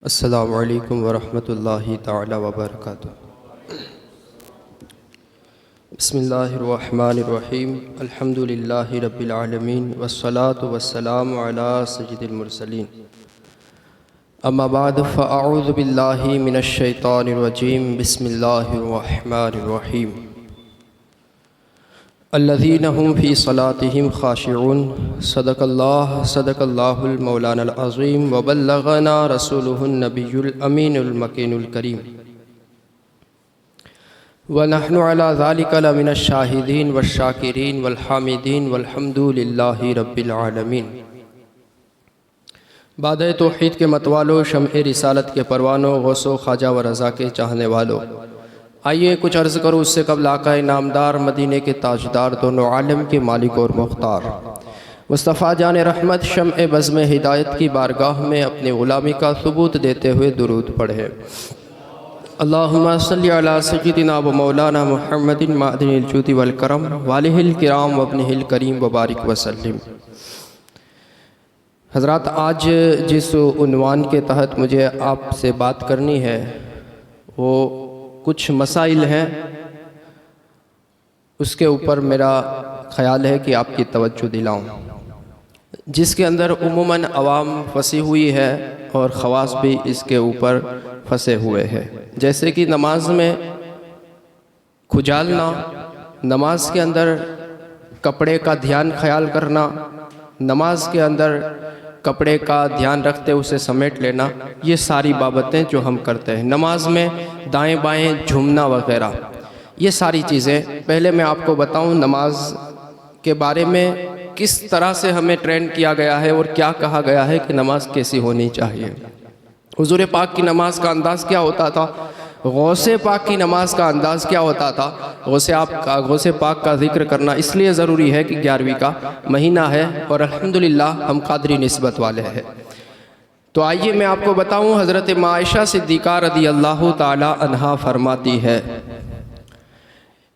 अस्सलामु अलैकुम वरहमतुल्लाहि तआला वबरकातुहू। बिस्मिल्लाहिर्रहमानिर्रहीम। अल्हम्दुलिल्लाहि रब्बिल आलमीन वस्सलातु वस्सलामु अला सय्यिदिल मुरसलीन। अम्मा बाद फ़अऊज़ु बिल्लाहि मिनश शैतानिर रजीम। बिस्मिल्लाहिर्रहमानिर्रहीम। अल्लज़ीना हुम फ़ी सलातिहिम ख़ाशिऊन। सदक़ल्लाहुल मौलानल अज़ीम व बल्लग़ना रसूलुहुन नबियुल अमीनुल मकीनुल करीम व नहनु अला ज़ालिका लमिनश शाहिदीन वश्शाकिरीन वल हामिदीन वल्हम्दुलिल्लाहि रब्बिल आलमीन। बाद तौहीद के मतवालो, शम्ए रिसालत के परवानों, गौसो ख्वाजा व रज़ा के चाहने वालों, आइए कुछ अर्ज़ करूँ उससे कबल आका नामदार, मदीने के ताजदार, दोनों आलम के मालिक और मुख्तार मुस्तफ़ा जान रहमत शम्ए बज़्म हिदायत की बारगाह में अपनी ग़ुलामी का सबूत देते हुए दुरूद पढ़े। अल्लाहुम्मा सल्लि अला सय्यिदिना व मौलाना मुहम्मदिन मादिनिल जूदि वल करम वालिहिल किराम व इब्निहिल करीम व बारिक वसल्लिम। हज़रात, आज जिस उन्वान के तहत मुझे आपसे बात करनी है वो कुछ मसाइल हैं, उसके ऊपर मेरा ख़याल है कि आपकी तवज्जो दिलाऊं, जिसके अंदर उमूमन अवाम फंसी हुई है और ख़वास भी इसके ऊपर फंसे हुए हैं। जैसे कि नमाज में खुजालना, नमाज के अंदर कपड़े का ध्यान ख्याल करना, नमाज के अंदर कपड़े का ध्यान रखते उसे समेट लेना, ये सारी बाबतें जो हम करते हैं। नमाज में दाएं बाएं झूमना वगैरह, ये सारी चीज़ें। पहले मैं आपको बताऊं नमाज के बारे में किस तरह से हमें ट्रेन किया गया है और क्या कहा गया है कि नमाज कैसी होनी चाहिए। हुजूर पाक की नमाज का अंदाज़ क्या होता था, गौसे पाक की नमाज का अंदाज़ क्या होता था। गौसे पाक का जिक्र करना इसलिए ज़रूरी है कि 11वीं का महीना है और अल्हम्दुलिल्लाह हम कादरी निस्बत वाले हैं। तो आइए मैं आपको बताऊं, हज़रत आयशा सिद्दीक़ा रज़ियल्लाहु ताला अन्हा फरमाती है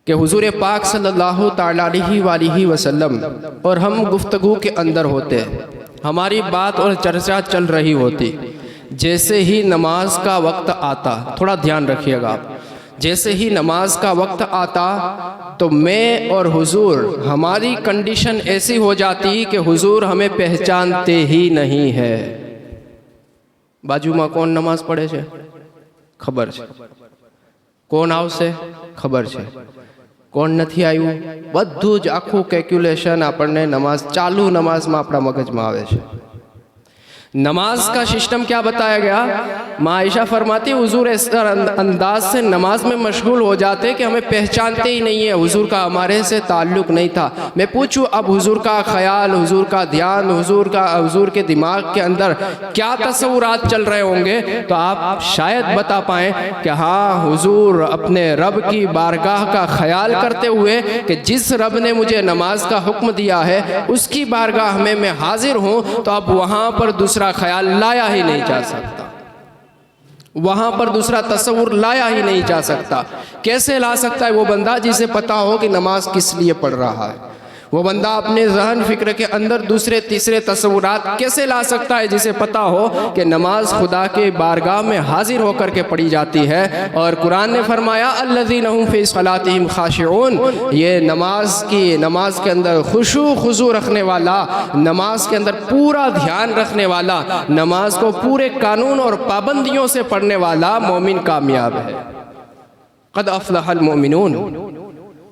कि हुजूर पाक सल्लल्लाहु ताला अलैहि वसल्लम और हम गुफ्तगू के अंदर होते, हमारी बात और चर्चा चल रही होती, जैसे ही नमाज का वक्त आता, थोड़ा ध्यान रखिएगा आप, जैसे ही नमाज का वक्त आता तो मैं और हुजूर, हमारी कंडीशन ऐसी हो जाती कि हुजूर हमें पहचानते ही नहीं है। बाजू में कौन नमाज पढ़े छे खबर छे, कौन आवशे खबर छे, कोण नहीं आव्युं, बधुं ज आखुं केल्क्युलेशन आपणे नमाज चालू नमाज में आपणा मगज में आवे छे। नमाज का सिस्टम क्या बताया गया, माँ आयशा फरमाती हुजूर इस अंदाज से नमाज में मशगूल हो जाते कि हमें पहचानते ही नहीं है, हुजूर का हमारे से ताल्लुक़ नहीं था। मैं पूछूं अब हुजूर का ख्याल, हुजूर का ध्यान, हुजूर के दिमाग के अंदर क्या तस्वुरात चल रहे होंगे, तो आप शायद बता पाएँ कि हाँ, हुजूर अपने रब की बारगाह का ख्याल करते हुए कि जिस रब ने मुझे नमाज का हुक्म दिया है उसकी बारगाह में मैं हाजिर हूँ, तो अब वहाँ पर दूसरा ख्याल लाया ही नहीं जा सकता, वहां पर दूसरा तस्वुर लाया ही नहीं जा सकता। कैसे ला सकता है वो बंदा जिसे पता हो कि नमाज किस लिए पढ़ रहा है। वो बंदा अपने जहन फिक्र के अंदर दूसरे तीसरे तस्वुरात कैसे ला सकता है जिसे पता हो कि नमाज खुदा के बारगाह में हाजिर होकर के पढ़ी जाती है। और कुरान ने फरमाया अल्लज़ीना हुम फ़ी सलातिहिम ख़ाशिऊन, ये नमाज के अंदर खुशू खुजू रखने वाला, नमाज के अंदर पूरा ध्यान रखने वाला, नमाज को पूरे कानून और पाबंदियों से पढ़ने वाला मोमिन कामयाब है। क़द अफ़लहल मोमिनून,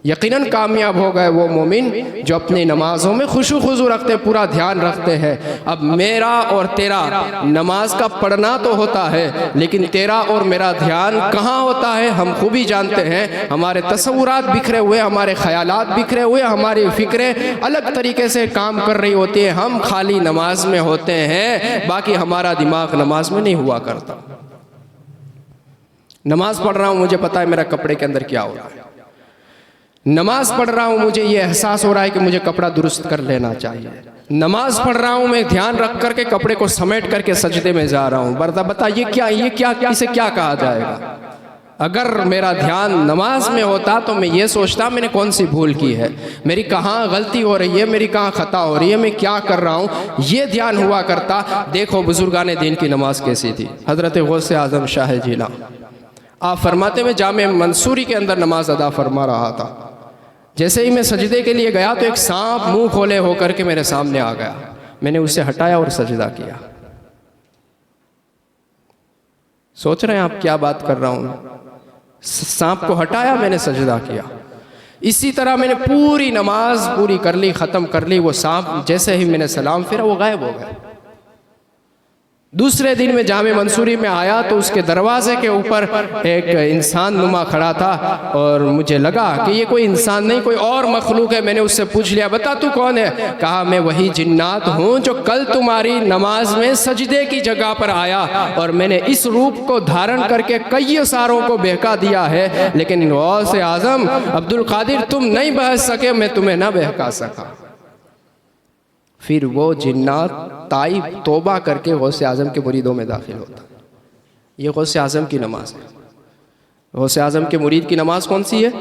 यकीनन कामयाब हो गए वो मोमिन जो अपनी नमाज़ों में खुशू खुजू रखते, पूरा ध्यान रखते हैं। अब मेरा और तेरा नमाज का पढ़ना तो होता है, लेकिन तेरा और मेरा ध्यान कहाँ होता है हम खूब ही जानते हैं। हमारे तस्वुरात बिखरे हुए, हमारे ख्यालात बिखरे हुए, हमारी फ़िक्रें अलग तरीके से काम कर रही होती है। हम खाली नमाज में होते हैं, बाकी हमारा दिमाग नमाज में नहीं हुआ करता। नमाज पढ़ रहा हूँ, मुझे पता है मेरा कपड़े के अंदर क्या हो रहा है। नमाज पढ़ रहा हूँ, मुझे ये एहसास हो रहा है कि मुझे कपड़ा दुरुस्त कर लेना चाहिए। नमाज पढ़ रहा हूँ, मैं ध्यान रख करके कपड़े को समेट करके सजदे में जा रहा हूँ। बता ये क्या इसे क्या कहा जाएगा। अगर मेरा ध्यान नमाज में होता तो मैं ये सोचता मैंने कौन सी भूल की है, मेरी कहाँ गलती हो रही है, मेरी कहाँ खता हो रही है, मैं क्या कर रहा हूँ, ये ध्यान हुआ करता। देखो बुजुर्गान दीन की नमाज कैसी थी। हज़रत गौस आज़म शाह जीला आप फरमाते में जामे मंसूरी के अंदर नमाज अदा फरमा रहा था। जैसे ही मैं सजदे के लिए गया तो एक सांप मुंह खोले होकर के मेरे सामने आ गया। मैंने उसे हटाया और सजदा किया। सोच रहे हैं आप क्या बात कर रहा हूँ? सांप को हटाया, मैंने सजदा किया। इसी तरह मैंने पूरी नमाज पूरी कर ली, ख़त्म कर ली। वो सांप जैसे ही मैंने सलाम फिरा वो गायब हो गया। दूसरे दिन में जामे मंसूरी में आया तो उसके दरवाजे के ऊपर एक इंसान नुमा खड़ा था और मुझे लगा कि ये कोई इंसान नहीं, कोई और मखलूक है। मैंने उससे पूछ लिया, बता तू कौन है? कहा मैं वही जिन्नात हूँ जो कल तुम्हारी नमाज में सजदे की जगह पर आया और मैंने इस रूप को धारण करके कई सारों को बहका दिया है, लेकिन गौस आज़म अब्दुल कादिर तुम नहीं बहक सके, मैं तुम्हें ना बहका सका। फिर वो जिन्नात ताइब तौबा करके गौस आज़म के मुरीदों में दाखिल होता। ये गौस आज़म की नमाज है। गौस आज़म के मुरीद की नमाज कौन सी है?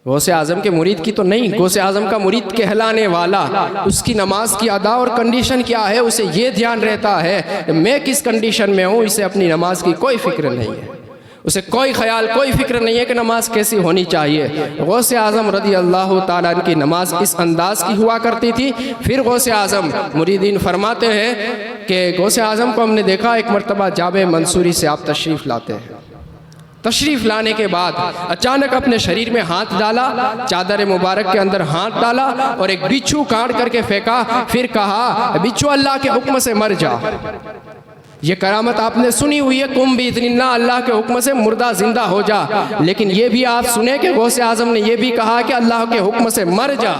गौस आज़म के मुरीद की तो नहीं, गौस आज़म का मुरीद कहलाने वाला, उसकी नमाज की अदा और कंडीशन क्या है उसे ये ध्यान रहता है मैं किस कंडीशन में हूँ। इसे अपनी नमाज की कोई फिक्र नहीं है, उसे कोई ख्याल कोई फिक्र नहीं है कि नमाज कैसी होनी चाहिए। गौस आज़म रज़ी अल्लाह ताला अन्हु की नमाज इस अंदाज की हुआ करती थी। फिर गौस आज़म मुरीदीन फरमाते हैं कि गौस आज़म को हमने देखा एक मरतबा जामे मंसूरी से आप तशरीफ़ लाते हैं। तशरीफ़ लाने के बाद अचानक अपने शरीर में हाथ डाला, चादर मुबारक के अंदर हाथ डाला और एक बिच्छू काट करके फेंका। फिर कहा बिच्छू अल्लाह के हुक्म से मर जा। ये करामत आपने सुनी हुई है, कुम बिइज़्निल्लाह, अल्लाह के हुक्म से मुर्दा जिंदा हो जा। लेकिन ये भी आप सुने कि गौस आज़म ने यह भी कहा कि अल्लाह के हुक्म से मर जा।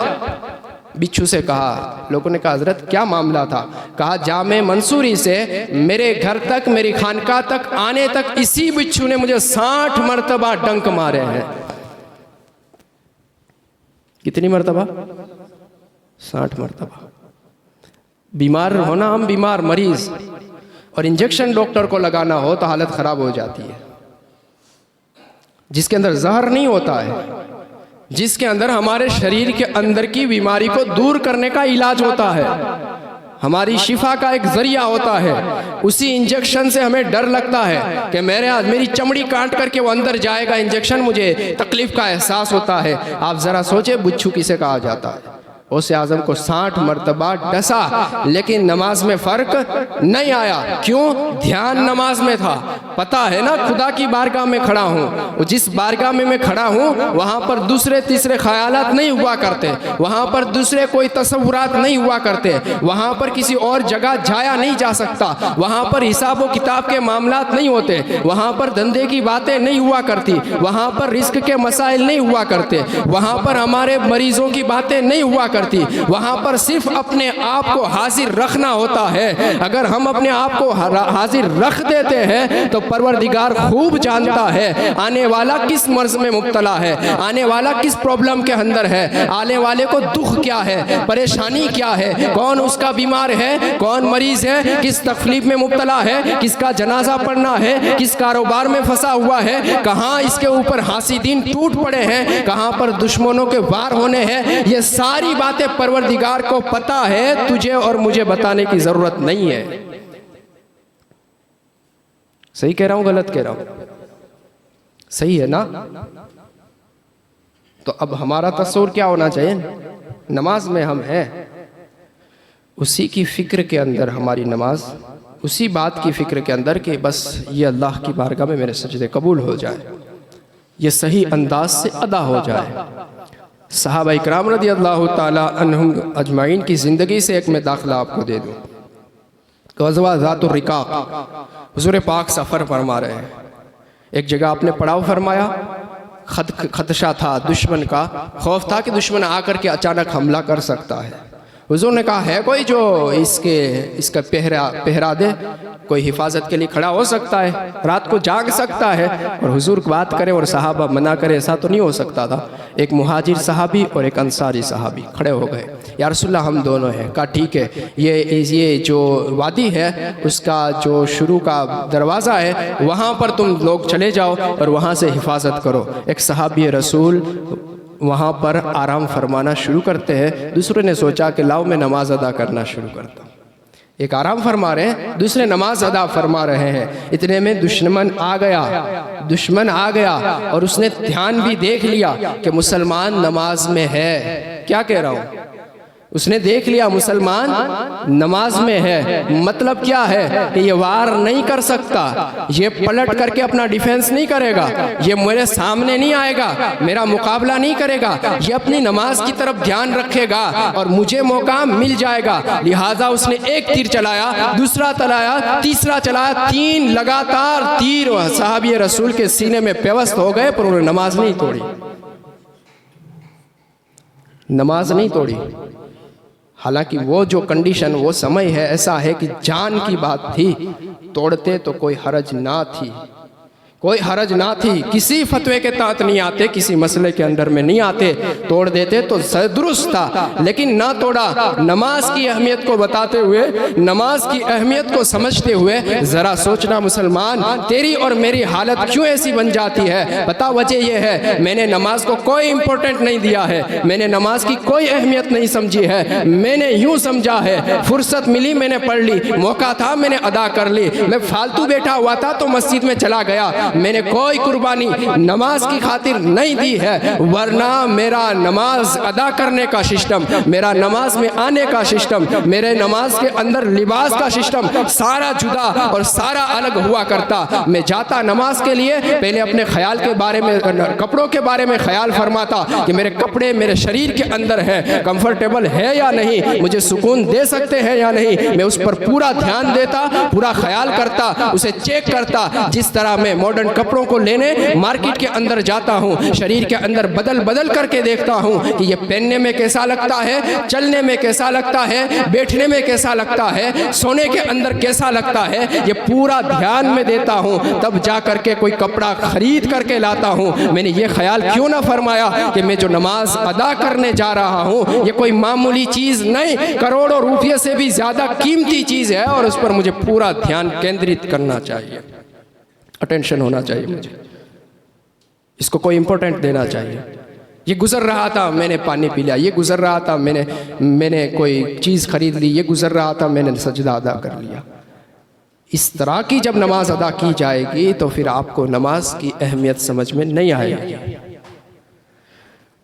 बिच्छू से कहा। लोगों ने कहा हज़रत क्या मामला था? कहा जामे मंसूरी से मेरे घर तक, मेरी खानका तक आने तक इसी बिच्छू ने मुझे 60 मरतबा डंक मारे हैं। कितनी मरतबा? 60 मरतबा। बीमार होना, हम बीमार मरीज, और इंजेक्शन डॉक्टर को लगाना हो तो हालत ख़राब हो जाती है। जिसके अंदर जहर नहीं होता है, जिसके अंदर हमारे शरीर के अंदर की बीमारी को दूर करने का इलाज होता है, हमारी शिफा का एक जरिया होता है, उसी इंजेक्शन से हमें डर लगता है कि मेरी चमड़ी काट करके वो अंदर जाएगा इंजेक्शन, मुझे तकलीफ का एहसास होता है। आप ज़रा सोचे बिच्छू किसे कहा जाता है? गौस आज़म को 60 मरतबा डसा, लेकिन नमाज में फ़र्क नहीं आया। क्यों? ध्यान नमाज में था। पता है ना खुदा की बारगाह में खड़ा हूँ, जिस बारगाह में मैं खड़ा हूँ वहाँ पर दूसरे तीसरे ख्यालात नहीं हुआ करते, वहाँ पर दूसरे कोई तसव्वुरात नहीं हुआ करते, वहाँ पर किसी और जगह जाया नहीं जा सकता, वहाँ पर हिसाब व किताब के मामलात नहीं होते, वहाँ पर धंधे की बातें नहीं हुआ करती, वहाँ पर रिस्क के मसाइल नहीं हुआ करते, वहाँ पर हमारे मरीजों की बातें नहीं हुआ करती, वहां पर सिर्फ अपने आप को हाजिर रखना होता है। अगर हम अपने आप को हाजिर रख देते हैं तो परवरदिगार खूब जानता है आने वाला किस मर्ज में मुब्तला है, आने वाला किस प्रॉब्लम के अंदर है, आने वाले को दुख क्या है, परेशानी क्या है, कौन उसका बीमार है, कौन मरीज है, किस तकलीफ में मुब्तला है, किसका जनाजा पढ़ना है, किस कारोबार में फंसा हुआ है, कहाँ इसके ऊपर हासिदीन टूट पड़े हैं, कहाँ पर दुश्मनों के वार होने हैं। ये सारी बातें परवरदिगार को पता है, तुझे और मुझे बताने की जरूरत नहीं है। सही कह रहा हूं, गलत कह रहा हूं? सही है ना? तो अब हमारा तस्वुर क्या होना चाहिए? नमाज में हम हैं, उसी की फिक्र के अंदर हमारी नमाज, उसी बात की फिक्र के अंदर कि बस ये अल्लाह की बारगाह में मेरे सजदे कबूल हो जाए, ये सही अंदाज से अदा हो जाए। सहाबा इकराम रज़ी अल्लाह ताला अन्हुम अजमाइन की ज़िंदगी से एक मैं दाखिला आपको दे दूँ। ग़ज़वा ज़ातुर रिकाक़, हुज़ूर पाक सफ़र फरमा रहे हैं, एक जगह आपने पड़ाव फरमाया, खदशा था, दुश्मन का खौफ था कि दुश्मन आकर के अचानक हमला कर सकता है। हुज़ूर ने कहा है कोई जो इसका पहरा दे, कोई हिफाजत के लिए खड़ा हो सकता है, रात को जाग सकता है। और हुज़ूर बात करें और सहाबा मना करे, ऐसा तो नहीं हो सकता था। एक मुहाजिर सहाबी और एक अंसारी सहाबी खड़े हो गए। या रसूलल्लाह हम दोनों हैं। कहा ठीक है, ये जो वादी है उसका जो शुरू का दरवाज़ा है वहाँ पर तुम लोग चले जाओ और वहाँ से हिफाजत करो। एक सहाबी रसूल वहाँ पर आराम फरमाना शुरू करते हैं। दूसरे ने सोचा कि लाओ मैं नमाज अदा करना शुरू करता हूँ। एक आराम फरमा रहे हैं, दूसरे नमाज अदा फरमा रहे हैं। इतने में दुश्मन आ गया और उसने ध्यान भी देख लिया कि मुसलमान नमाज में है। क्या कह रहा हूँ, उसने देख लिया मुसलमान नमाज में है। मतलब क्या है कि ये वार नहीं कर सकता, ये पलट करके अपना डिफेंस नहीं करेगा, ये मेरे सामने नहीं आएगा, मेरा मुकाबला नहीं करेगा, ये अपनी नमाज की तरफ ध्यान रखेगा और मुझे मौका मिल जाएगा। लिहाजा उसने एक तीर चलाया, दूसरा चलाया, तीसरा चलाया, 3 लगातार तीर सहाबी रसूल के सीने में पेवस्त हो गए, पर उन्होंने नमाज नहीं तोड़ी। नमाज नहीं तोड़ी। हालांकि वो जो कंडीशन, वो समय है ऐसा है कि जान की बात थी, तोड़ते तो कोई हरज ना थी, कोई हरज ना थी। किसी फतवे के तहत नहीं आते, किसी मसले के अंदर में नहीं आते, तोड़ देते तो दुरुस्त था, लेकिन ना तोड़ा। नमाज की अहमियत को बताते हुए, नमाज की अहमियत को समझते हुए ज़रा सोचना मुसलमान, तेरी और मेरी हालत क्यों ऐसी बन जाती है। बता वजह यह है, मैंने नमाज को कोई इंपॉर्टेंट नहीं दिया है, मैंने नमाज की कोई अहमियत नहीं समझी है। मैंने यूँ समझा है, फुर्सत मिली मैंने पढ़ ली, मौका था मैंने अदा कर ली। मैं फालतू बैठा हुआ था तो मस्जिद में चला गया, मैंने कोई कुर्बानी नमाज की खातिर नहीं दी है। वरना मेरा नमाज अदा करने का सिस्टम, मेरा नमाज में आने का सिस्टम, मेरे नमाज के अंदर लिबास का सिस्टम सारा जुदा और सारा अलग हुआ करता। मैं जाता नमाज के लिए, पहले अपने ख्याल के बारे में, कपड़ों के बारे में ख्याल फरमाता कि मेरे कपड़े मेरे शरीर के अंदर है, कंफर्टेबल है या नहीं, मुझे सुकून दे सकते हैं या नहीं। मैं उस पर पूरा ध्यान देता, पूरा ख्याल करता, उसे चेक करता। जिस तरह मैं मॉडर्न कपड़ों को लेने मार्केट के अंदर जाता हूँ, शरीर के अंदर बदल करके देखता हूँ कि ये पहनने में कैसा लगता है, चलने में कैसा लगता है, बैठने में कैसा लगता है, सोने के अंदर कैसा लगता है, ये पूरा ध्यान में देता हूँ। तब जा करके कोई कपड़ा खरीद करके लाता हूँ। मैंने ये ख्याल क्यों ना फरमाया कि मैं जो नमाज अदा करने जा रहा हूँ ये कोई मामूली चीज़ नहीं, करोड़ों रुपये से भी ज़्यादा कीमती चीज़ है और उस पर मुझे पूरा ध्यान केंद्रित करना चाहिए, अटेंशन होना चाहिए, मुझे इसको कोई इंपॉर्टेंट देना चाहिए। ये गुजर रहा था मैंने पानी पी लिया, ये गुजर रहा था मैंने कोई चीज़ खरीद ली, ये गुजर रहा था मैंने सजदा अदा कर लिया। इस तरह की जब नमाज अदा की जाएगी तो फिर आपको नमाज की अहमियत समझ में नहीं आएगी।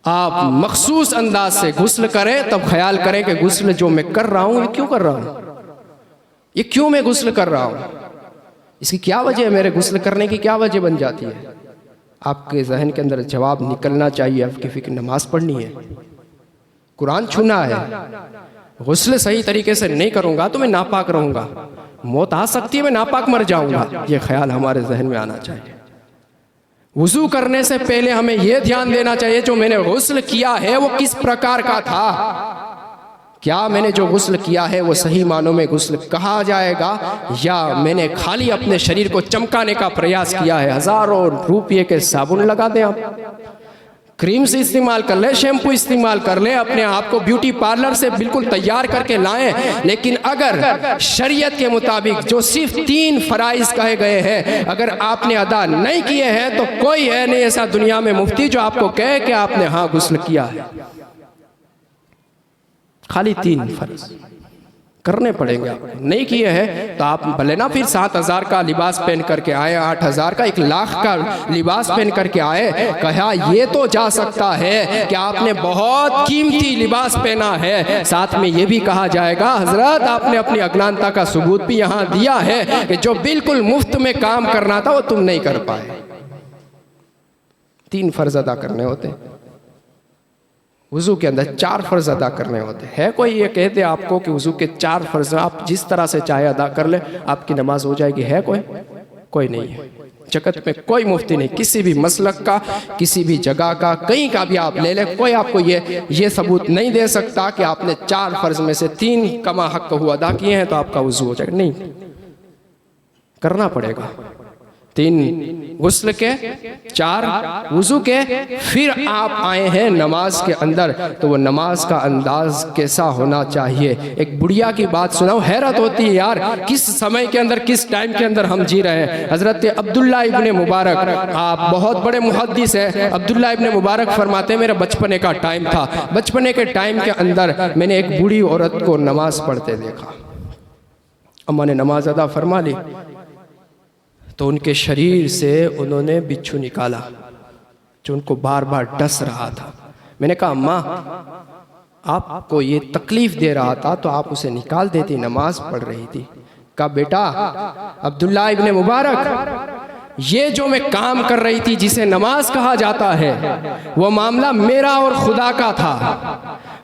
आप मखसूस अंदाज से गुस्ल करें, तब ख्याल करें कि गुस्ल जो मैं कर रहा हूँ ये क्यों कर रहा हूँ, ये क्यों मैं गुस्ल कर रहा हूँ, इसकी क्या वजह है, मेरे गुस्ल करने की क्या वजह बन जाती है। आपके जहन के अंदर जवाब निकलना चाहिए। आपकी फिक्र नमाज पढ़नी है, कुरान छूना है। गुस्ल सही तरीके से नहीं करूँगा तो मैं नापाक रहूँगा, मौत आ सकती है, मैं नापाक मर जाऊँगा। ये ख्याल हमारे जहन में आना चाहिए। वुज़ू करने से पहले हमें यह ध्यान देना चाहिए जो मैंने गुस्ल किया है वो किस प्रकार का था। क्या मैंने जो गुस्ल किया है वो सही मानों में गुस्ल कहा जाएगा, या मैंने खाली अपने शरीर को चमकाने का प्रयास किया है। हज़ारों रुपये के साबुन लगा दें, आप क्रीम से इस्तेमाल कर ले, शैम्पू इस्तेमाल कर ले, अपने आप को ब्यूटी पार्लर से बिल्कुल तैयार करके लाएं। लेकिन अगर शरीयत के मुताबिक जो सिर्फ 3 फराइज कहे गए हैं अगर आपने अदा नहीं किए हैं तो कोई है नहीं ऐसा दुनिया में मुफ्ती जो आपको कहे कि आपने हाँ गुस्ल किया है। खाली 3 फर्ज करने पड़ेंगे, आपको नहीं किए हैं तो आप भले ना फिर 7,000 का लिबास पहन करके आए, 8,000 का, 1,00,000 का लिबास पहन करके आए। कहा ये तो जा सकता है कि आपने बहुत कीमती लिबास पहना है, साथ में ये भी कहा जाएगा हजरत आपने अपनी अज्ञानता का सबूत भी यहाँ दिया है कि जो बिल्कुल मुफ्त में काम करना था वो तुम नहीं कर पाए। 3 फर्ज अदा करने होते हैं। वज़ू के अंदर 4 फ़र्ज़ अदा करने होते हैं। है कोई ये कहते आपको कि वज़ू के 4 फ़र्ज़ आप जिस तरह से चाहे अदा कर ले आपकी नमाज हो जाएगी? है कोई नहीं है। जगत में कोई मुफ्ती नहीं, किसी भी मसलक का, किसी भी जगह का, कहीं का भी आप ले लें, कोई आपको ये सबूत नहीं दे सकता कि आपने 4 फ़र्ज़ में से 3 कमा हक़ हुआ अदा किए हैं तो आपका वज़ू हो जाएगा। नहीं, करना पड़ेगा। 3 गुस्ल के, 4 वुज़ू के, फिर आप आए हैं नमाज के अंदर, तो वो नमाज का अंदाज कैसा होना चाहिए। एक बुढ़िया की बात सुनाओ, हैरत होती है यार, किस समय के अंदर, किस टाइम के अंदर हम जी रहे हैं। हज़रत अब्दुल्ला इब्ने मुबारक, आप बहुत बड़े मुहद्दिस हैं, अब्दुल्ला इब्ने मुबारक फरमाते, मेरा बचपने का टाइम था, बचपने के टाइम के अंदर मैंने एक बूढ़ी औरत को नमाज पढ़ते देखा। अम्मा ने नमाज अदा फरमा ली तो उनके शरीर से उन्होंने बिच्छू निकाला जो उनको बार बार डस रहा था। मैंने कहा अम्मा, आपको ये तकलीफ दे रहा था तो आप उसे निकाल देती, नमाज पढ़ रही थी। कहा बेटा अब्दुल्ला इब्ने मुबारक, ये जो मैं काम कर रही थी जिसे नमाज कहा जाता है, वो मामला मेरा और खुदा का था,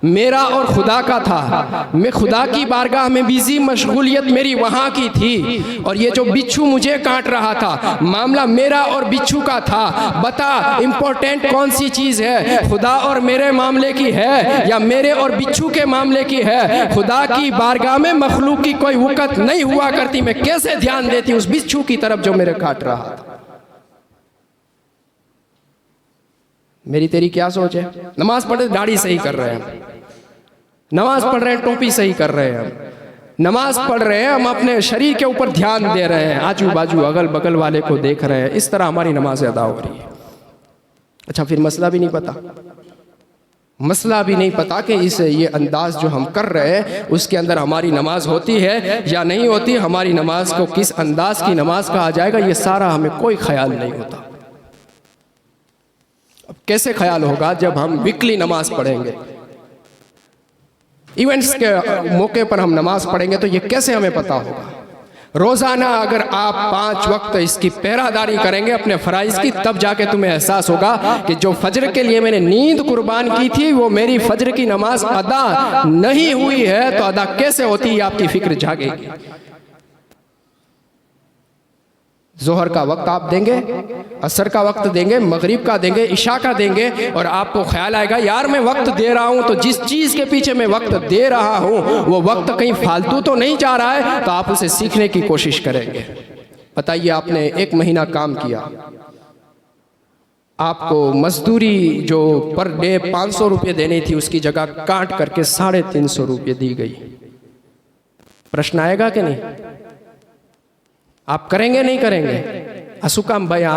मेरा और खुदा का था। मैं खुदा की बारगाह में बिजी, मशगूलियत मेरी वहाँ की थी, और ये जो बिच्छू मुझे काट रहा था, मामला मेरा और बिच्छू का था। बता इम्पोर्टेंट कौन सी चीज़ है, खुदा और मेरे मामले की है या मेरे और बिच्छू के मामले की है। खुदा की बारगाह में मखलूक की कोई वक़्त नहीं हुआ करती, मैं कैसे ध्यान देती उस बिच्छू की तरफ जो मेरे काट रहा था। मेरी तेरी क्या सोच है? नमाज पढ़े दाढ़ी सही कर रहे हैं, नमाज पढ़ रहे हैं टोपी सही कर रहे हैं, नमाज पढ़ रहे हैं, हम अपने शरीर के ऊपर ध्यान दे रहे हैं, आजू बाजू अगल बगल वाले को देख रहे हैं, इस तरह हमारी नमाज अदा हो रही है। अच्छा, फिर मसला भी नहीं पता, मसला भी नहीं पता कि ये अंदाज जो हम कर रहे हैं उसके अंदर हमारी नमाज होती है या नहीं होती, हमारी नमाज को किस अंदाज की नमाज कहा जाएगा, ये सारा हमें कोई ख्याल नहीं होता। अब कैसे ख्याल होगा जब हम वीकली नमाज पढ़ेंगे, इवेंट्स के मौके पर हम नमाज पढ़ेंगे, तो ये कैसे हमें पता होगा। रोज़ाना अगर आप 5 वक्त इसकी पहरादारी करेंगे अपने फ़राइज़ की, तब जाके तुम्हें एहसास होगा कि जो फजर के लिए मैंने नींद कुर्बान की थी वो मेरी फजर की नमाज अदा नहीं हुई है, तो अदा कैसे होती है आपकी फिक्र जागेगी। जोहर का वक्त आप देंगे, असर का वक्त देंगे, मगरिब का देंगे, इशा का देंगे, और आपको ख्याल आएगा यार मैं वक्त दे रहा हूं, तो जिस चीज़ के पीछे मैं वक्त दे रहा हूं वो वक्त कहीं फालतू तो नहीं जा रहा है, तो आप उसे सीखने की कोशिश करेंगे। बताइए, आपने 1 महीना काम किया, आपको मजदूरी जो पर डे 500 रुपये देनी थी उसकी जगह काट करके 350 रुपये दी गई। प्रश्न आएगा कि नहीं? आप करेंगे नहीं करेंगे? શું કામ ભાઈ આ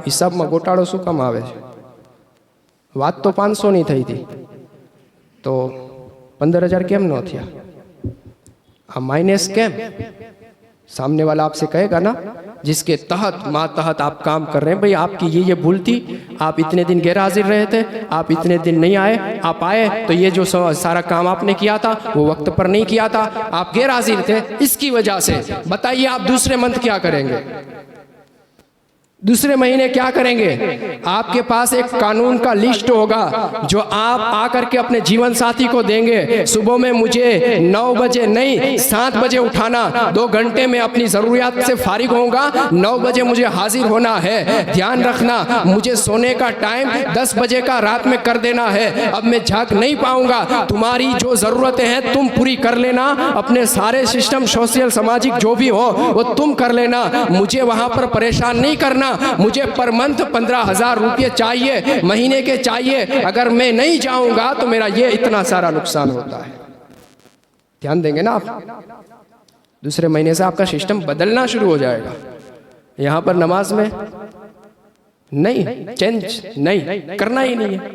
હિસાબમાં ગોટાળો શું કામ આવે છે? વાત તો 500 ની થઈ હતી, તો 15,000 કેમ ન થયા? આ માઇનस કેમ? सामने वाला आपसे कहेगा ना, जिसके तहत मातहत आप काम कर रहे हैं, भाई आपकी ये भूल थी, आप इतने दिन गैर हाजिर रहे थे, आप इतने दिन नहीं आए, आप आए तो ये जो सारा काम आपने किया था वो वक्त पर नहीं किया था, आप गैर हाजिर थे, इसकी वजह से। बताइए आप दूसरे मंथ क्या करेंगे? दूसरे महीने क्या करेंगे? आपके पास एक कानून का लिस्ट होगा जो आप आकर के अपने जीवन साथी को देंगे। सुबह में मुझे 9 बजे नहीं 7 बजे उठाना, 2 घंटे में अपनी ज़रूरियात से फारिग होऊंगा, 9 बजे मुझे हाजिर होना है। ध्यान रखना, मुझे सोने का टाइम 10 बजे का रात में कर देना है। अब मैं जाग नहीं पाऊंगा, तुम्हारी जो ज़रूरतें हैं तुम पूरी कर लेना, अपने सारे सिस्टम सोशल सामाजिक जो भी हो वो तुम कर लेना, मुझे वहाँ पर परेशान नहीं करना। मुझे पर मंथ 15,000 रुपये चाहिए, महीने के चाहिए, अगर मैं नहीं जाऊंगा तो मेरा ये इतना सारा नुकसान होता है। ध्यान देंगे ना आप? दूसरे महीने से आपका सिस्टम बदलना शुरू हो जाएगा। यहां पर नमाज में नहीं, चेंज नहीं करना ही नहीं है।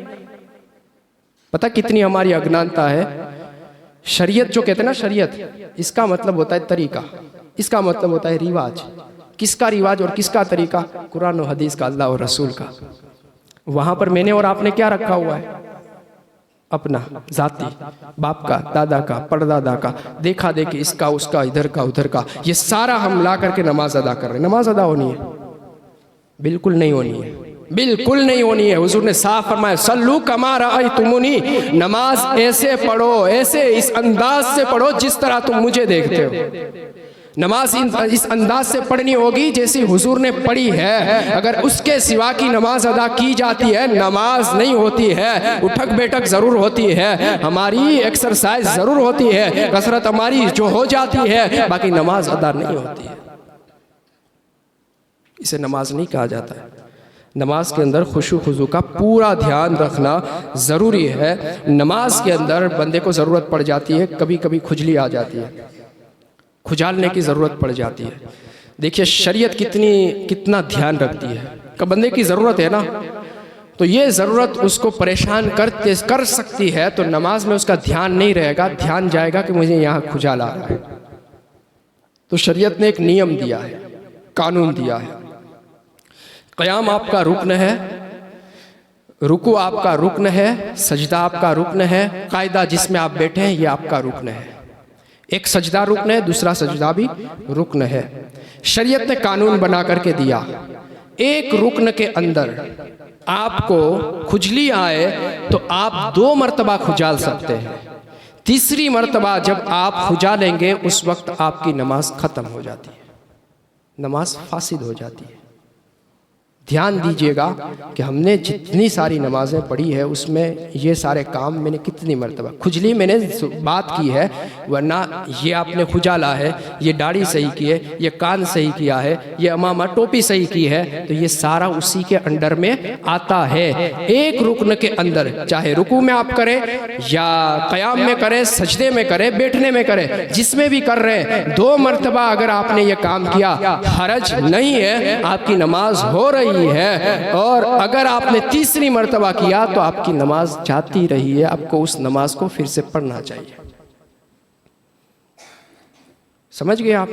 पता कितनी हमारी अज्ञानता है। शरीयत जो कहते हैं ना, शरीयत इसका मतलब होता है तरीका, इसका मतलब होता है रिवाज। किसका रिवाज और किसका तरीका? कुरान और हदीस का, अल्लाह और रसूल का। वहां पर मैंने और आपने क्या रखा हुआ है? अपना जाती, बाप का, दादा का, परदादा का, देखा देखी, इसका उसका, इधर का उधर का, ये सारा हम ला करके नमाज अदा कर रहे हैं। नमाज अदा होनी है? बिल्कुल नहीं होनी है, बिल्कुल नहीं होनी है। हुजूर ने साफ फरमाया, सल्लू कमा रअयतुमुनी, नमाज ऐसे पढ़ो, ऐसे इस अंदाज से पढ़ो जिस तरह तुम मुझे देखते हो। नमाज इस अंदाज से पढ़नी होगी जैसी हुजूर ने पढ़ी है। अगर उसके सिवा की नमाज अदा की जाती है, नमाज नहीं होती है। उठक बैठक ज़रूर होती है, हमारी एक्सरसाइज ज़रूर होती है, कसरत हमारी जो हो जाती है, बाकी नमाज अदा नहीं होती है। इसे नमाज नहीं कहा जाता है। नमाज के अंदर खुशू खुजू का पूरा ध्यान रखना ज़रूरी है। नमाज के अंदर बंदे को ज़रूरत पड़ जाती है, कभी कभी खुजली आ जाती है, खुजालने की ज़रूरत पड़ जाती है। देखिए शरीयत कितना ध्यान रखती है कि बंदे की ज़रूरत है ना, तो ये ज़रूरत उसको परेशान कर सकती है, तो नमाज में उसका ध्यान नहीं रहेगा, ध्यान जाएगा कि मुझे यहाँ खुजाल आ रहा है। तो शरीयत ने एक नियम दिया है, कानून दिया है। क़याम आपका रुकन है, रुकू आपका रुकन है, सजदा आपका रुकन है, कायदा जिसमें आप बैठे हैं ये आपका रुकन है। एक सजदा रुकन है, दूसरा सजदा भी रुकन है। शरीयत ने कानून बना करके दिया, एक रुकन के अंदर आपको खुजली आए तो आप 2 मरतबा खुजाल सकते हैं। तीसरी मरतबा जब आप खुजालेंगे उस वक्त आपकी नमाज ख़त्म हो जाती है, नमाज फासिद हो जाती है। ध्यान दीजिएगा कि हमने जितनी सारी नमाज़ें पढ़ी है उसमें ये सारे काम मैंने कितनी मरतबा, खुजली मैंने बात की है, वरना ये आपने खुजाला है, ये दाढ़ी सही की है, ये कान सही किया है, ये अमामा टोपी सही की है, तो ये सारा उसी के अंडर में आता है। एक रुकन के अंदर, चाहे रुकू में आप करें या क़याम में करें, सजदे में करें, बैठने में करें, जिसमें भी कर रहे हैं, 2 मरतबा अगर आपने ये काम किया हरज नहीं है, आपकी नमाज हो रही है। और अगर आपने तीसरी मर्तबा किया तो आपकी नमाज जाती रही है, आपको उस नमाज को फिर से पढ़ना चाहिए। समझ गए आप?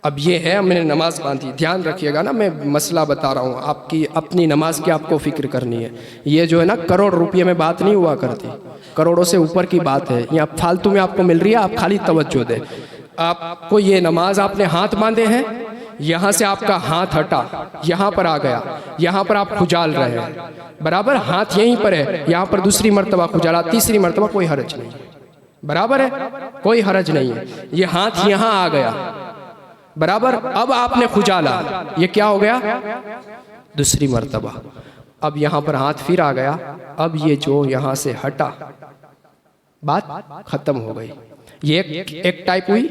अब ये है, मैंने नमाज बांधी, ध्यान रखिएगा ना, मैं मसला बता रहा हूँ, आपकी अपनी नमाज की आपको फिक्र करनी है। ये जो है ना करोड़ रुपये में बात नहीं हुआ करती, करोड़ों से ऊपर की बात है। यहाँ फालतू में आपको मिल रही है, आप खाली तवज्जो दें। आपको ये नमाज, आपने हाथ बांधे हैं, यहाँ से आपका हाथ हटा, यहाँ पर आ गया, यहाँ पर आप खुजाल रहे हैं, बराबर हाथ यहीं पर है, यहाँ पर दूसरी मर्तबा खुजाला, तीसरी मर्तबा, कोई हरज नहीं है, बराबर है, कोई हरज नहीं है। ये हाथ यहाँ आ गया, बराबर, अब आपने खुजाला, ये क्या हो गया? दूसरी मर्तबा। अब यहाँ पर हाथ फिर आ गया, अब ये जो यहाँ से हटा, बात खत्म हो गई। ये एक टाइप हुई,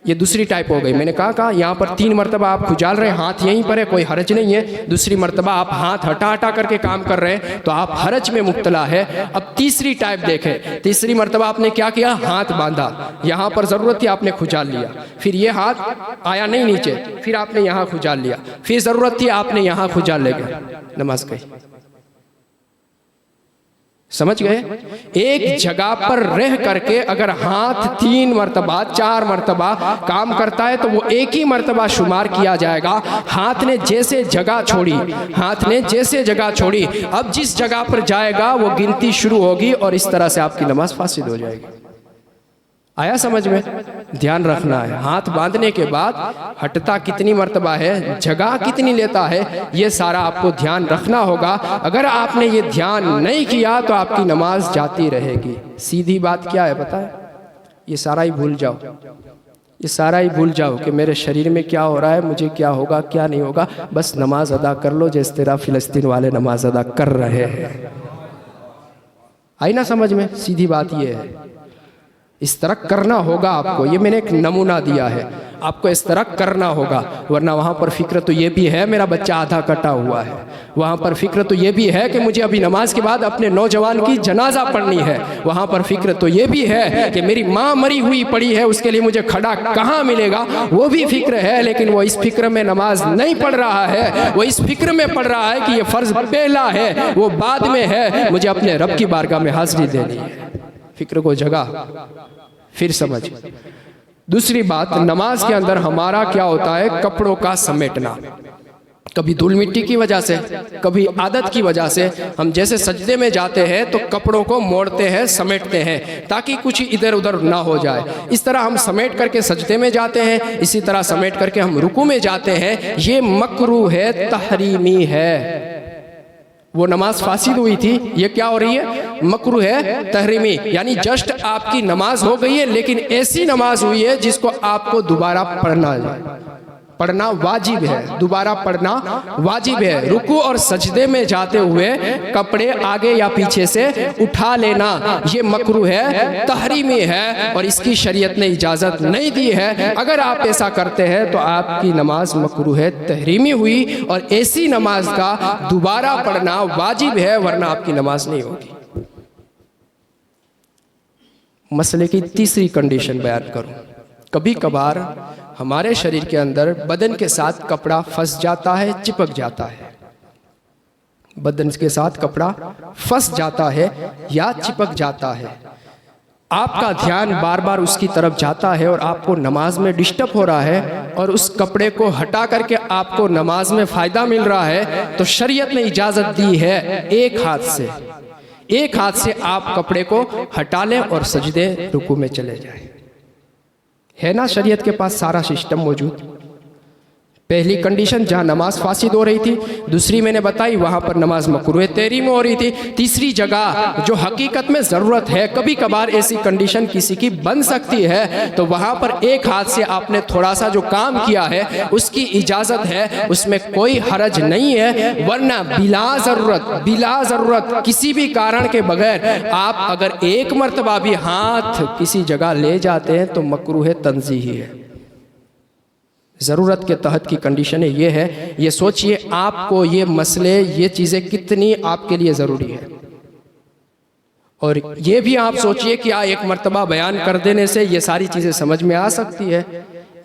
ये दूसरी टाइप हो गई। मैंने कहा यहाँ पर 3 मरतबा आप खुजाल रहे हैं, हाथ यहीं पर है, कोई हरज नहीं है। दूसरी मरतबा आप हाथ हटा हटा करके काम कर रहे हैं तो आप हरज में मुब्तला है। अब तीसरी टाइप देखें, तीसरी मरतबा आपने क्या किया? हाथ बांधा, यहाँ पर ज़रूरत थी आपने खुजाल लिया, फिर ये हाथ आया नहीं नीचे, फिर आपने यहाँ खुजाल लिया, फिर ज़रूरत थी आपने यहाँ खुजाल ले गया, नमाज गई। समझ गए? एक जगह पर रह करके अगर हाथ 3 मरतबा 4 मरतबा काम करता है तो वो एक ही मरतबा शुमार किया जाएगा। हाथ ने जैसे जगह छोड़ी, हाथ ने जैसे जगह छोड़ी, अब जिस जगह पर जाएगा वो गिनती शुरू होगी और इस तरह से आपकी नमाज फासिद हो जाएगी। आया समझ में? ध्यान रखना है, हाथ बांधने के बाद हटता कितनी मर्तबा है, जगह कितनी लेता है, ये सारा आपको ध्यान रखना होगा। अगर आपने ये ध्यान नहीं किया तो आपकी नमाज जाती रहेगी। सीधी बात क्या है पता है? ये सारा ही भूल जाओ, ये सारा ही भूल जाओ कि मेरे शरीर में क्या हो रहा है, मुझे क्या होगा क्या नहीं होगा, बस नमाज अदा कर लो जैसे तेरा फ़िलिस्तीन वाले नमाज अदा कर रहे हैं। आई ना समझ में? सीधी बात ये है, इस तरह करना होगा आपको। ये मैंने एक नमूना दिया है, आपको इस तरह करना होगा, वरना वहाँ पर फिक्र तो ये भी है मेरा बच्चा आधा कटा हुआ है, वहाँ पर फिक्र तो ये भी है कि मुझे अभी नमाज के बाद अपने नौजवान की जनाजा पढ़नी है, वहाँ पर फिक्र तो ये भी है कि मेरी माँ मरी हुई पड़ी है, उसके लिए मुझे खड़ा कहाँ मिलेगा, वो भी फिक्र है। लेकिन वो इस फिक्र में नमाज नहीं पढ़ रहा है, वो इस फिक्र में पढ़ रहा है कि ये फ़र्ज़ पहला है, वो बाद में है, मुझे अपने रब की बारगाह में हाज़िरी देनी है। फिक्र को जगह, फिर समझ। दूसरी बात, नमाज के अंदर हमारा क्या होता है? कपड़ों का समेटना। कभी धूल मिट्टी की वजह से, कभी आदत की वजह से हम जैसे सजदे में जाते हैं तो कपड़ों को मोड़ते हैं, समेटते हैं ताकि कुछ इधर उधर ना हो जाए। इस तरह हम समेट करके सजदे में जाते हैं, इसी तरह समेट करके हम रुकू में जाते हैं। ये मकरूह है, तहरीमी है। वो नमाज फासिद हुई थी, ये क्या हो रही है? मकरूह है, तहरीमी, यानी जस्ट आपकी नमाज हो गई है लेकिन ऐसी नमाज हुई है जिसको आपको दोबारा पढ़ना है। पढ़ना वाजिब है, दोबारा पढ़ना वाजिब है। रुकू और सजदे में जाते हुए कपड़े आगे या पीछे से उठा लेना ये मकरूह है, तहरीमी है और इसकी शरीयत ने इजाज़त नहीं दी है। अगर आप ऐसा करते हैं तो आपकी नमाज मकरूह है, तहरीमी हुई और ऐसी नमाज का दोबारा पढ़ना वाजिब है, वरना आपकी नमाज नहीं होगी। मसले की तीसरी कंडीशन बयान करूं। कभी कभार हमारे शरीर के अंदर बदन के साथ कपड़ा फंस जाता है, चिपक जाता है, बदन के साथ कपड़ा फंस जाता है या चिपक जाता है। आपका ध्यान बार बार उसकी तरफ जाता है और आपको नमाज में डिस्टर्ब हो रहा है और उस कपड़े को हटा करके आपको नमाज में फ़ायदा मिल रहा है, तो शरीयत ने इजाज़त दी है एक हाथ से आप कपड़े को हटा लें और सजदे रुकू में चले जाएं। है ना शरीयत के पास सारा सिस्टम मौजूद। पहली कंडीशन जहाँ नमाज फासिद हो रही थी, दूसरी मैंने बताई वहाँ पर नमाज मकरूह तहरीम हो रही थी, तीसरी जगह जो हकीकत में ज़रूरत है, कभी कभार ऐसी कंडीशन किसी की बन सकती है, तो वहाँ पर एक हाथ से आपने थोड़ा सा जो काम किया है उसकी इजाज़त है, उसमें कोई हरज नहीं है। वरना बिला ज़रूरत किसी भी कारण के बगैर आप अगर एक मरतबा भी हाथ किसी जगह ले जाते हैं तो मकरूह तंज़ीही है। ज़रूरत के तहत की कंडीशन ये है, ये सोचिए आपको ये मसले, ये चीज़ें कितनी आपके लिए ज़रूरी है। और ये भी आप सोचिए कि एक मर्तबा बयान कर देने से ये सारी चीज़ें समझ में आ सकती है,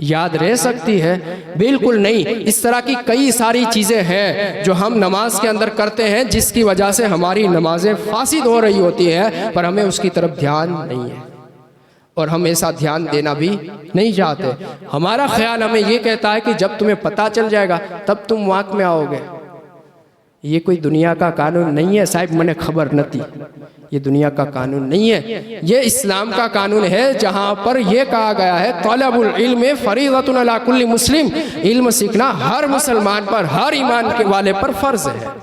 याद रह सकती है। बिल्कुल नहीं। इस तरह की कई सारी चीज़ें हैं जो हम नमाज के अंदर करते हैं जिसकी वजह से हमारी नमाजें फासिद हो रही होती है, पर हमें उसकी तरफ ध्यान नहीं है और हम ऐसा ध्यान देना भी नहीं चाहते। हमारा ख्याल हमें ये कहता है कि जब तुम्हें पता चल जाएगा तब तुम वाक़ में आओगे। ये कोई दुनिया का कानून नहीं है साहिब, मैंने खबर न थी। ये दुनिया का कानून नहीं है, ये इस्लाम का कानून है, जहाँ पर यह कहा गया है तलबुल इल्म फरीज़तुन अला कुल्ली मुस्लिम, इल्म सीखना हर मुसलमान पर, हर ईमान के वाले पर फ़र्ज़ है।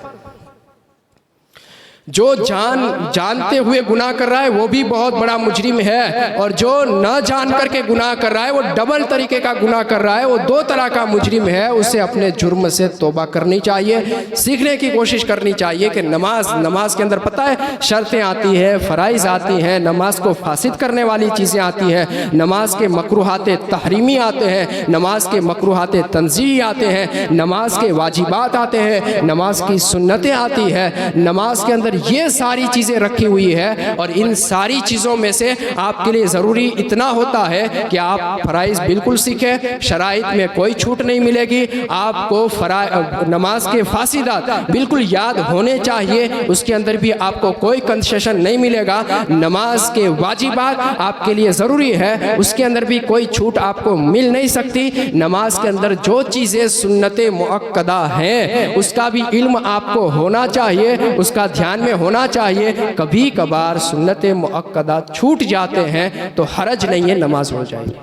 जो जानते हुए गुनाह कर रहा है वो भी बहुत बड़ा मुजरिम है, और जो न जान करके गुनाह कर रहा है वो डबल तरीके का गुनाह कर रहा है, वो दो तरह का मुजरिम है। उसे अपने जुर्म से तौबा करनी चाहिए, सीखने की कोशिश करनी चाहिए कि नमाज के अंदर पता है शर्तें आती है, फ़राइज़ आती हैं, नमाज को फासिद करने वाली चीज़ें आती हैं, नमाज के मकरूहात तहरीमी आते हैं, नमाज के मकरूहात तंज़ीही आते हैं, नमाज के वाजिबात आते हैं, नमाज की सुन्नतें आती है। नमाज के अंदर ये सारी चीज़ें रखी हुई है, और इन सारी चीज़ों में से आपके लिए ज़रूरी इतना होता है कि आप फ़राइज़ बिल्कुल सीखें, शराइत में कोई छूट नहीं मिलेगी। आपको नमाज के फासिदात बिल्कुल याद होने चाहिए, उसके अंदर भी आपको कोई कंसेशन नहीं मिलेगा। नमाज के वाजिबात आपके लिए ज़रूरी है, उसके अंदर भी कोई छूट आपको मिल नहीं सकती। नमाज के अंदर जो चीज़ें सुन्नते मुअक्कदा हैं उसका भी इल्म आपको होना चाहिए, उसका ध्यान में होना चाहिए। कभी कभार सुन्नते मुअक्कदा छूट जाते हैं तो हरज नहीं है, नमाज हो जाएगी।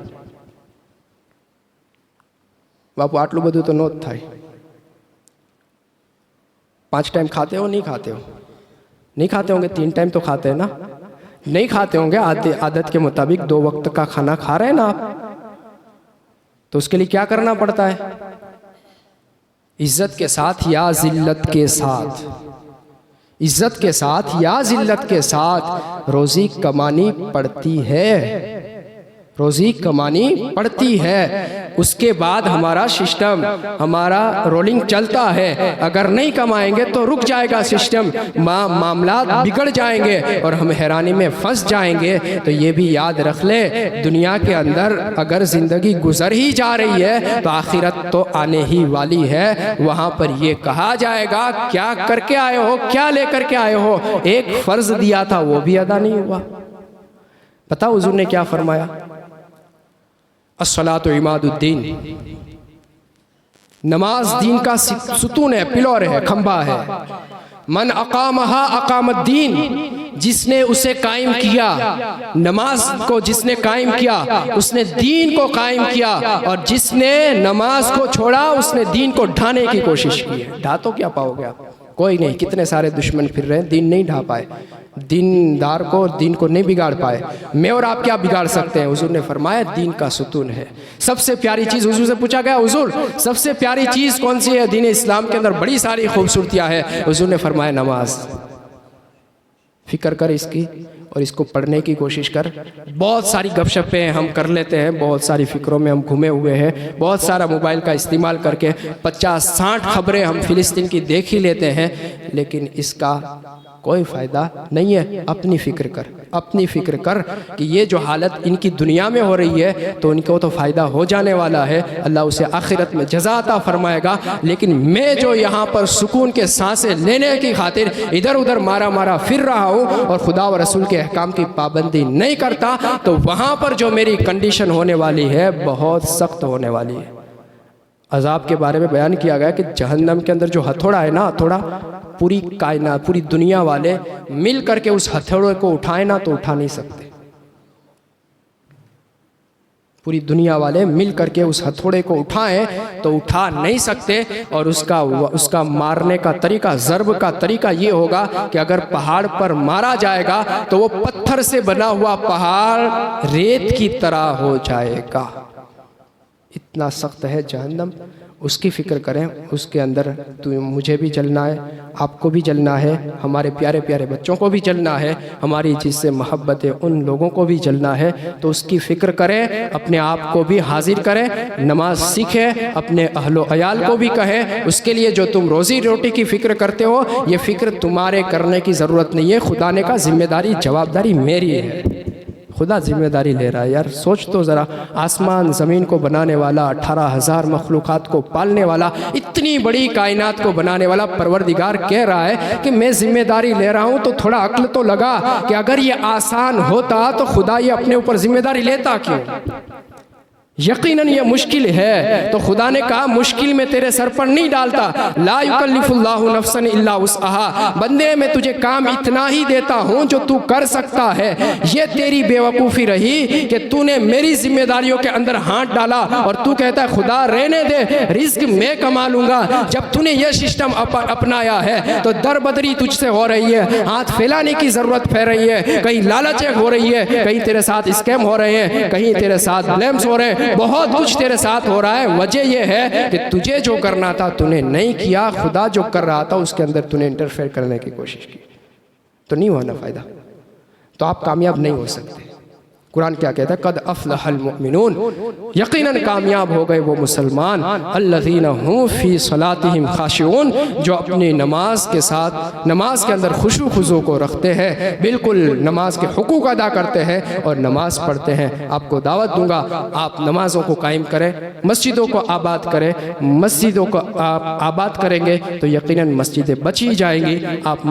बापू आटलू बधु तो नोट थाय। 5 टाइम खाते हो? नहीं खाते हो? नहीं खाते होंगे। 3 टाइम तो खाते हैं ना? नहीं खाते होंगे। आदत के मुताबिक 2 वक्त का खाना खा रहे हैं ना आप, तो उसके लिए क्या करना पड़ता है? इज्जत के साथ या जिल्लत के साथ, इज्जत के साथ या जिल्लत के साथ रोज़ी कमानी पड़ती है, रोज़ी कमानी पड़ती है। उसके बाद हमारा सिस्टम, हमारा रोलिंग चलता है। अगर नहीं कमाएंगे तो रुक जाएगा सिस्टम, मामला बिगड़ जाएंगे और हम हैरानी में फंस जाएंगे। तो ये भी याद रख ले, दुनिया के अंदर अगर ज़िंदगी गुजर ही जा रही है तो आखिरत तो आने ही वाली है। वहाँ पर ये कहा जाएगा क्या करके आए हो, क्या लेकर के आए हो। एक फ़र्ज़ दिया था वो भी अदा नहीं हुआ। पता हुज़ूर ने क्या फरमाया? अस्सलातु इमादुद्दीन, नमाज दीन का सुतून है, पिलर है, खंभा है। मन अकामहा अकामद्दीन, जिसने उसे कायम किया, नमाज को जिसने कायम किया उसने दीन को कायम किया, और जिसने नमाज को छोड़ा उसने दीन को ढाने की कोशिश की है। ढा तो क्या पाओगे आप? कोई नहीं, कितने सारे दुश्मन फिर रहे हैं, दीन नहीं ढा पाए, दीनदार को, दीन को नहीं बिगाड़ पाए। मैं और आप क्या बिगाड़ सकते हैं? हुजूर ने फरमाया दीन का सुतून है। सबसे प्यारी चीज़, हुजूर से पूछा गया हुजूर सबसे प्यारी चीज़ कौन सी है? दीन इस्लाम के अंदर बड़ी सारी खूबसूरतियाँ हैं। हुजूर ने फरमाया नमाज। फिक्र कर इसकी और इसको पढ़ने की कोशिश कर। बहुत सारी गपशपें हम कर लेते हैं, बहुत सारी फ़िक्रों में हम घूमे हुए हैं, बहुत सारा मोबाइल का इस्तेमाल करके 50-60 खबरें हम फ़िलिस्तीन की देख ही लेते हैं, लेकिन इसका कोई फ़ायदा नहीं है। अपनी फ़िक्र कर, अपनी फ़िक्र कर कि ये जो हालत इनकी दुनिया में हो रही है तो इनको तो फ़ायदा हो जाने वाला है, अल्लाह उसे आखिरत में जज़ा अता फरमाएगा। लेकिन मैं जो यहाँ पर सुकून के सांसें लेने की खातिर इधर उधर मारा मारा फिर रहा हूँ और खुदा व रसूल के अहकाम की पाबंदी नहीं करता, तो वहाँ पर जो मेरी कंडीशन होने वाली है बहुत सख्त होने वाली है। अज़ाब के बारे में बयान किया गया कि जहन्नम के अंदर जो हथौड़ा है ना, हथौड़ा पूरी कायनात, पूरी दुनिया वाले मिल करके उस हथौड़े को उठाए ना तो उठा नहीं सकते। पूरी दुनिया वाले मिल करके उस हथौड़े को उठाएं तो उठा नहीं सकते। और उसका मारने का तरीका, ज़र्ब का तरीका ये होगा कि अगर पहाड़ पर मारा जाएगा तो वो पत्थर से बना हुआ पहाड़ रेत की तरह हो जाएगा। इतना सख्त है जहन्नम, उसकी फ़िक्र करें। उसके अंदर तो मुझे भी जलना है, आपको भी जलना है, हमारे प्यारे प्यारे बच्चों को भी जलना है, हमारी जिससे मोहब्बत है उन लोगों को भी जलना है। तो उसकी फ़िक्र करें, अपने आप को भी हाजिर करें, नमाज सीखें, अपने अहलो अयाल को भी कहें। उसके लिए जो तुम रोज़ी रोटी की फ़िक्र करते हो, ये फ़िक्र तुम्हारे करने की ज़रूरत नहीं है। खुदा ने कहा जिम्मेदारी, जवाबदारी मेरी है। खुदा जिम्मेदारी ले रहा है। यार सोच तो ज़रा, आसमान ज़मीन को बनाने वाला, 18,000 मखलूक़ात को पालने वाला, इतनी बड़ी कायनात को बनाने वाला परवरदिगार कह रहा है कि मैं जिम्मेदारी ले रहा हूँ। तो थोड़ा अक्ल तो लगा कि अगर ये आसान होता तो खुदा ये अपने ऊपर जिम्मेदारी लेता क्यों? यकीनन ये मुश्किल है तो खुदा ने कहा मुश्किल में तेरे सर पर नहीं डालता। ला युकल्लिफुल्लाहु नफ्सन इल्ला वुस्अहा, बंदे मैं तुझे काम इतना ही देता हूँ जो तू कर सकता है। ये तेरी बेवकूफ़ी रही कि तूने मेरी जिम्मेदारियों के अंदर हाथ डाला और तू कहता है खुदा रहने दे, रिस्क मैं कमा लूँगा। जब तूने यह सिस्टम अपनाया है तो दरबदरी तुझसे हो रही है, हाथ फैलाने की ज़रूरत फैल रही है, कहीं लालच हो रही है, कहीं तेरे साथ स्कैम हो रहे हैं, कहीं तेरे साथ ब्लेम्स हो रहे हैं, बहुत कुछ तेरे साथ हो रहा है। वजह यह है कि तुझे जो करना था तूने नहीं किया, खुदा जो कर रहा था उसके अंदर तूने इंटरफेयर करने की कोशिश की, तो नहीं हुआ ना फ़ायदा, तो आप कामयाब नहीं हो सकते। कुरान क्या कहता है? कद अफ़लहल मुमिनून, यकीनन कामयाब हो गए वो मुसलमान, अल्लज़ीना हुम फ़ी सलातिहिम ख़ाशिऊन, जो अपनी नमाज के साथ, नमाज के अंदर खुशू खुजू को रखते हैं, बिल्कुल नमाज के हुकूक अदा करते हैं और नमाज पढ़ते हैं। आपको दावत दूंगा, आप नमाज़ों को कायम करें, मस्जिदों को आबाद करें। मस्जिदों को आप आबाद करेंगे तो यकीनन मस्जिदें बची जाएंगी। आप